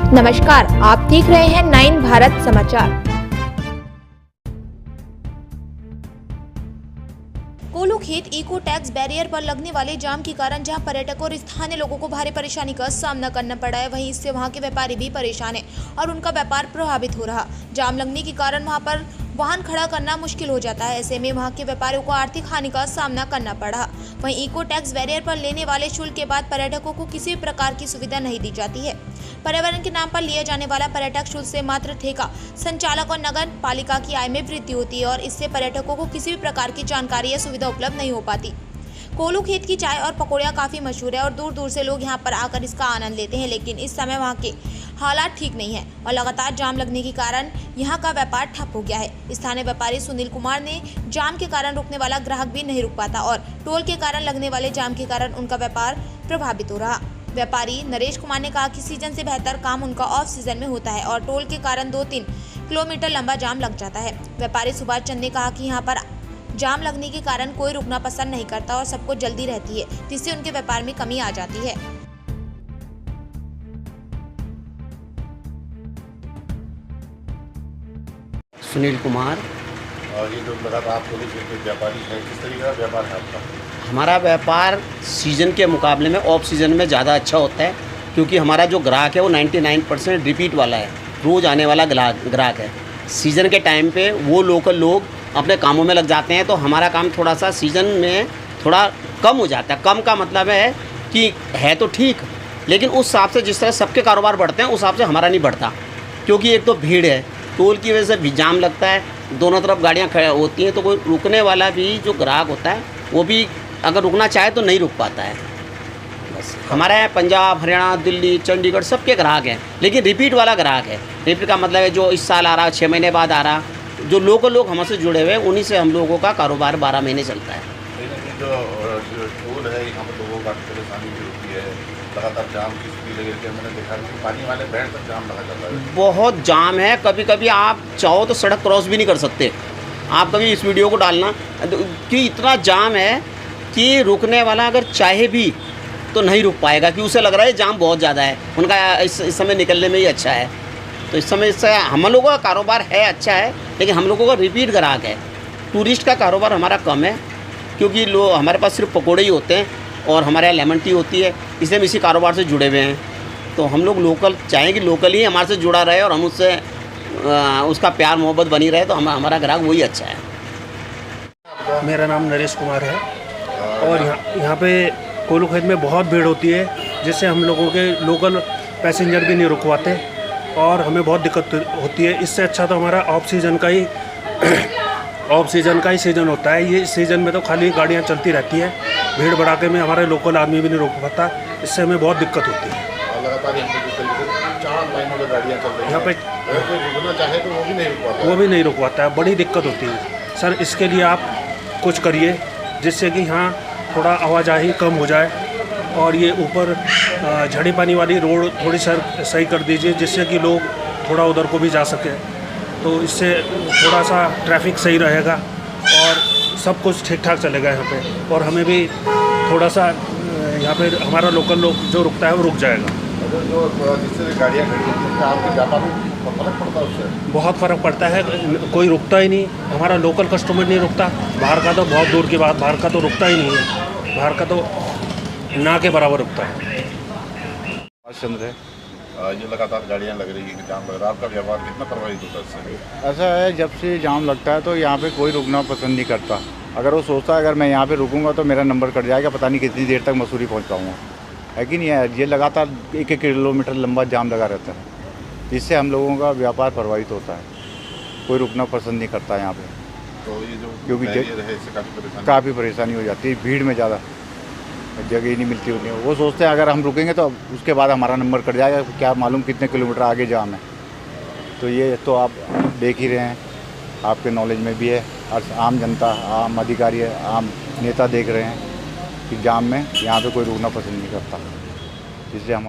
नमस्कार, आप देख रहे हैं 9 भारत समाचार। कोल्हू खेत इको टैक्स बैरियर पर लगने वाले जाम के कारण जहां पर्यटकों और स्थानीय लोगों को भारी परेशानी का सामना करना पड़ा है, वहीं इससे वहां के व्यापारी भी परेशान हैं और उनका व्यापार प्रभावित हो रहा। जाम लगने के कारण वहां पर वाहन खड़ा करना मुश्किल हो जाता है। ऐसे में वहां के व्यापारियों को आर्थिक हानि का सामना करना पड़ा। वहीं इको टैक्स बैरियर पर लेने वाले शुल्क के बाद पर्यटकों को किसी भी प्रकार की सुविधा नहीं दी जाती है। पर्यावरण के नाम पर लिया जाने वाला पर्यटक शुल्क से मात्र ठेका संचालक और नगर पालिका की आय में वृद्धि होती है और इससे पर्यटकों को किसी भी प्रकार की जानकारी या सुविधा उपलब्ध नहीं हो पाती। कोल्हू खेत की चाय और पकौड़ियाँ काफ़ी मशहूर है और दूर दूर से लोग यहां पर आकर इसका आनंद लेते हैं, लेकिन इस समय वहां के हालात ठीक नहीं है और लगातार जाम लगने के कारण यहां का व्यापार ठप हो गया है। स्थानीय व्यापारी सुनील कुमार ने जाम के कारण रुकने वाला ग्राहक भी नहीं रुक पाता और टोल के कारण लगने वाले जाम के कारण उनका व्यापार प्रभावित हो रहा। व्यापारी नरेश कुमार ने कहा कि सीजन से बेहतर काम उनका ऑफ सीजन में होता है और टोल के कारण 2-3 किलोमीटर लंबा जाम लग जाता है। व्यापारी सुभाष चंद ने कहा कि यहाँ पर जाम लगने के कारण कोई रुकना पसंद नहीं करता और सबको जल्दी रहती है, जिससे उनके व्यापार में कमी आ जाती है। सुनील कुमार। और ये जो लगातार आप कोल्हू खेत के व्यापारी हैं, किस तरीके का व्यापार है आपका? हमारा व्यापार सीज़न के मुकाबले में ऑफ सीज़न में ज़्यादा अच्छा होता है, क्योंकि हमारा जो ग्राहक है वो 99% रिपीट वाला है, रोज़ आने वाला ग्राहक है। सीज़न के टाइम पे वो लोकल लोग अपने कामों में लग जाते हैं, तो हमारा काम थोड़ा सा सीज़न में थोड़ा कम हो जाता है। कम का मतलब है कि है तो ठीक, लेकिन उस हिसाब से जिस तरह सबके कारोबार बढ़ते हैं उस हिसाब से हमारा नहीं बढ़ता, क्योंकि एक तो भीड़ है, टोल की वजह से भी जाम लगता है, दोनों तरफ गाड़ियाँ खड़ी होती हैं, तो कोई रुकने वाला भी जो ग्राहक होता है वो भी अगर रुकना चाहे तो नहीं रुक पाता है। बस हमारे यहाँ पंजाब, हरियाणा, दिल्ली, चंडीगढ़ सबके ग्राहक हैं, लेकिन रिपीट वाला ग्राहक है। रिपीट का मतलब है जो इस साल आ रहा, 6 महीने बाद आ रहा, जो लोकल लोग हमसे जुड़े हुए हैं उन्हीं से हम लोगों का कारोबार 12 महीने चलता है। जो टोल है यहाँ पर लोगों का परेशानी भी होती है, लगातार जाम की स्थिति लगी रहती है। मैंने देखा कि पानी वाले बैंड तक जाम लगा जाता है। बहुत जाम है, कभी कभी आप चाहो तो सड़क क्रॉस भी नहीं कर सकते। आप कभी इस वीडियो को डालना कि इतना जाम है कि रुकने वाला अगर चाहे भी तो नहीं रुक पाएगा, कि उसे लग रहा है जाम बहुत ज़्यादा है, उनका इस समय निकलने में ही अच्छा है। तो इस समय इससे हम लोगों का कारोबार है अच्छा है, लेकिन हम लोगों का रिपीट ग्राहक है। टूरिस्ट का कारोबार हमारा कम है, क्योंकि लोग हमारे पास सिर्फ पकौड़े ही होते हैं और हमारे यहाँ लेमन टी होती है, इसलिए हम इसी कारोबार से जुड़े हुए हैं। तो हम लोग लोकल चाहें कि लोकल ही हमारे से जुड़ा रहे और हम उससे उसका प्यार मोहब्बत बनी रहे, तो हमारा ग्राहक वही अच्छा है। मेरा नाम नरेश कुमार है और यहाँ पे कोल्हू खेत में बहुत भीड़ होती है, जिससे हम लोगों के लोकल पैसेंजर भी नहीं रुकवाते और हमें बहुत दिक्कत होती है। इससे अच्छा तो हमारा ऑफ सीज़न का ही सीज़न होता है। ये सीज़न में तो खाली गाड़ियाँ चलती रहती हैं, भीड़ भड़ाके में हमारे लोकल आदमी भी नहीं रुक पाता, इससे हमें बहुत दिक्कत होती है। लगातार चार लाइनों में गाड़ियाँ चल रही हैं, यहाँ पे अगर कोई रुकना चाहे तो वो भी नहीं रुकवाता है, बड़ी दिक्कत होती है। सर, इसके लिए आप कुछ करिए जिससे कि यहाँ थोड़ा आवाजाही कम हो जाए और ये ऊपर झड़ी पानी वाली रोड थोड़ी सही कर दीजिए, जिससे कि लोग थोड़ा उधर को भी जा सकें, तो इससे थोड़ा सा ट्रैफिक सही रहेगा और सब कुछ ठीक ठाक चलेगा यहाँ पे। और हमें भी थोड़ा सा यहाँ पे हमारा लोकल लोग जो रुकता है वो रुक जाएगा। जिससे गाड़ियाँ खड़ी होती हैं, आपके व्यापार में फर्क पड़ता है उससे? बहुत फ़र्क पड़ता है, कोई रुकता ही नहीं, हमारा लोकल कस्टमर नहीं रुकता। बाहर का तो बहुत दूर की बात, बाहर का तो रुकता ही नहीं है, बाहर का तो ना के बराबर रुकता है। चंद्र है, ये लगातार गाड़ियाँ लग रही है, जाम लग रहा है, आपका व्यापार कितना प्रभावित होता है इससे? ऐसा है, जब से जाम लगता है तो यहाँ पे कोई रुकना पसंद नहीं करता। अगर वो सोचता है अगर मैं यहाँ पे रुकूंगा तो मेरा नंबर कट जाएगा, पता नहीं कितनी देर तक मसूरी पहुँच पाऊँगा, है कि नहीं है। ये लगातार 1-1 किलोमीटर लंबा जाम लगा रहता है, इससे हम लोगों का व्यापार प्रभावित होता है, कोई रुकना पसंद नहीं करता यहाँ पे। तो ये जो क्योंकि काफ़ी परेशानी हो जाती है, भीड़ में ज़्यादा जगह ही नहीं मिलती उन्हें। वो सोचते हैं अगर हम रुकेंगे तो उसके बाद हमारा नंबर कट जाएगा, क्या मालूम कितने किलोमीटर आगे जाम है। तो ये तो आप देख ही रहे हैं, आपके नॉलेज में भी है, और आम जनता, आम अधिकारी, आम नेता देख रहे हैं कि जाम में यहाँ पे कोई रुकना पसंद नहीं करता, जिससे हम